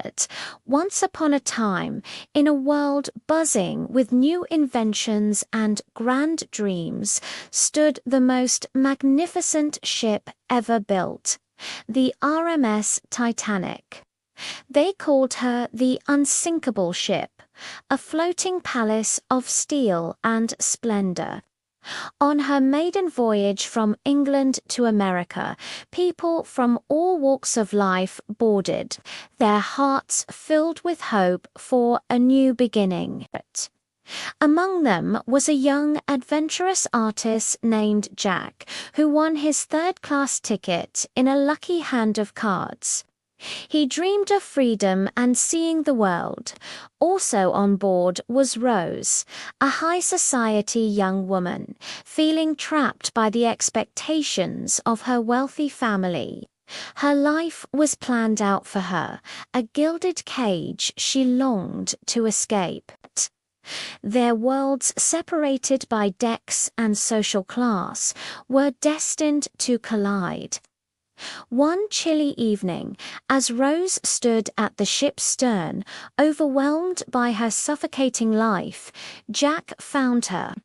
But once upon a time, in a world buzzing with new inventions and grand dreams, stood the most magnificent ship ever built, the RMS Titanic. They called her the unsinkable ship, a floating palace of steel and splendor. On her maiden voyage from England to America, people from all walks of life boarded, their hearts filled with hope for a new beginning. Among them was a young, adventurous artist named Jack, who won his third-class ticket in a lucky hand of cards. He dreamed of freedom and seeing the world. Also on board was Rose, a high society young woman, feeling trapped by the expectations of her wealthy family. Her life was planned out for her, a gilded cage she longed to escape. Their worlds, separated by decks and social class, were destined to collide. One chilly evening, as Rose stood at the ship's stern, overwhelmed by her suffocating life, Jack found her.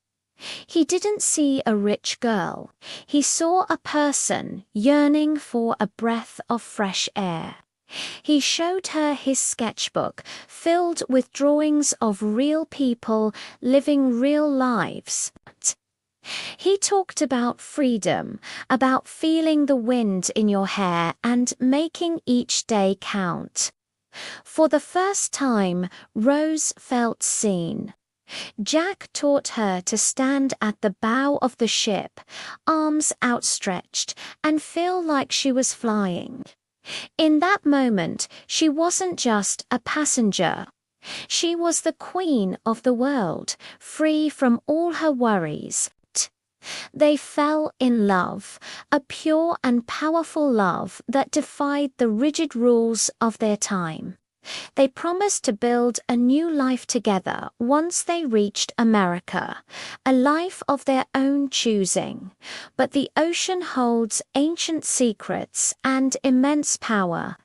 He didn't see a rich girl. He saw a person yearning for a breath of fresh air. He showed her his sketchbook, filled with drawings of real people living real lives. He talked about freedom, about feeling the wind in your hair and making each day count. For the first time, Rose felt seen. Jack taught her to stand at the bow of the ship, arms outstretched, and feel like she was flying. In that moment, she wasn't just a passenger. She was the queen of the world, free from all her worries. They fell in love, a pure and powerful love that defied the rigid rules of their time. They promised to build a new life together once they reached America, a life of their own choosing. But the ocean holds ancient secrets and immense power.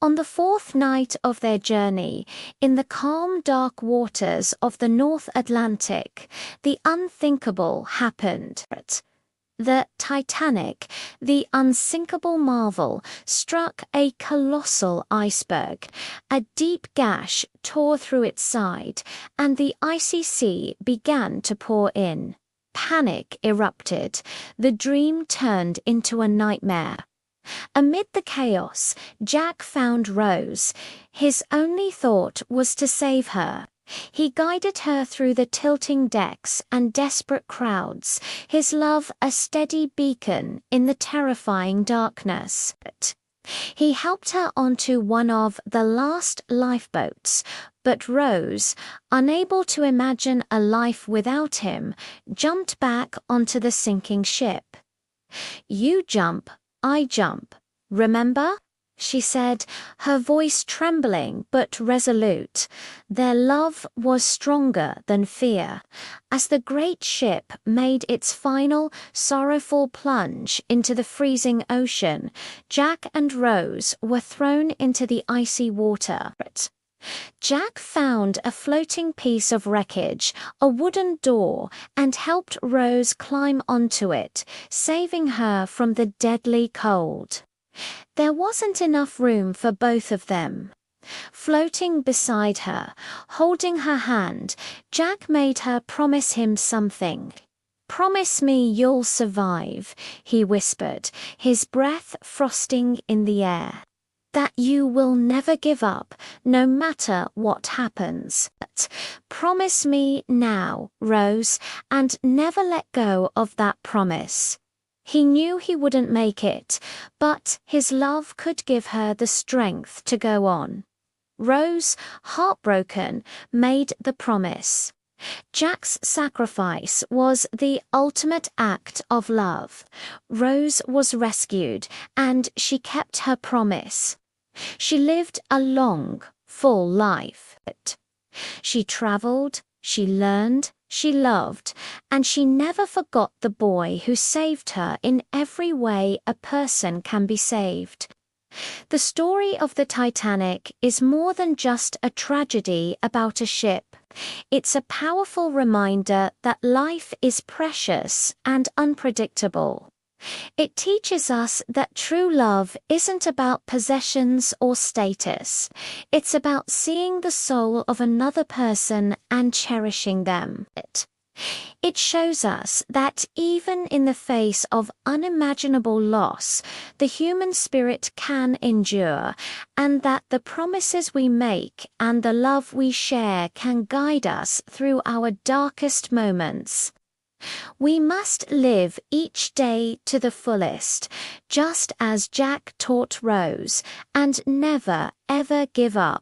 On the fourth night of their journey, in the calm, dark waters of the North Atlantic, the unthinkable happened. The Titanic, the unsinkable marvel, struck a colossal iceberg. A deep gash tore through its side, and the icy sea began to pour in. Panic erupted. The dream turned into a nightmare. Amid the chaos, Jack found Rose. His only thought was to save her. He guided her through the tilting decks and desperate crowds, his love a steady beacon in the terrifying darkness. He helped her onto one of the last lifeboats, but Rose, unable to imagine a life without him, jumped back onto the sinking ship. "You jump, I jump, remember?" she said, her voice trembling but resolute. Their love was stronger than fear. As the great ship made its final, sorrowful plunge into the freezing ocean, Jack and Rose were thrown into the icy water. Jack found a floating piece of wreckage, a wooden door, and helped Rose climb onto it, saving her from the deadly cold. There wasn't enough room for both of them. Floating beside her, holding her hand, Jack made her promise him something. "Promise me you'll survive," he whispered, his breath frosting in the air. "That you will never give up, no matter what happens. Promise me now, Rose, and never let go of that promise." He knew he wouldn't make it, but his love could give her the strength to go on. Rose, heartbroken, made the promise. Jack's sacrifice was the ultimate act of love. Rose was rescued, and she kept her promise. She lived a long, full life. She traveled, she learned, she loved, and she never forgot the boy who saved her in every way a person can be saved. The story of the Titanic is more than just a tragedy about a ship. It's a powerful reminder that life is precious and unpredictable. It teaches us that true love isn't about possessions or status. It's about seeing the soul of another person and cherishing them. It shows us that even in the face of unimaginable loss, the human spirit can endure, and that the promises we make and the love we share can guide us through our darkest moments. We must live each day to the fullest, just as Jack taught Rose, and never, ever give up.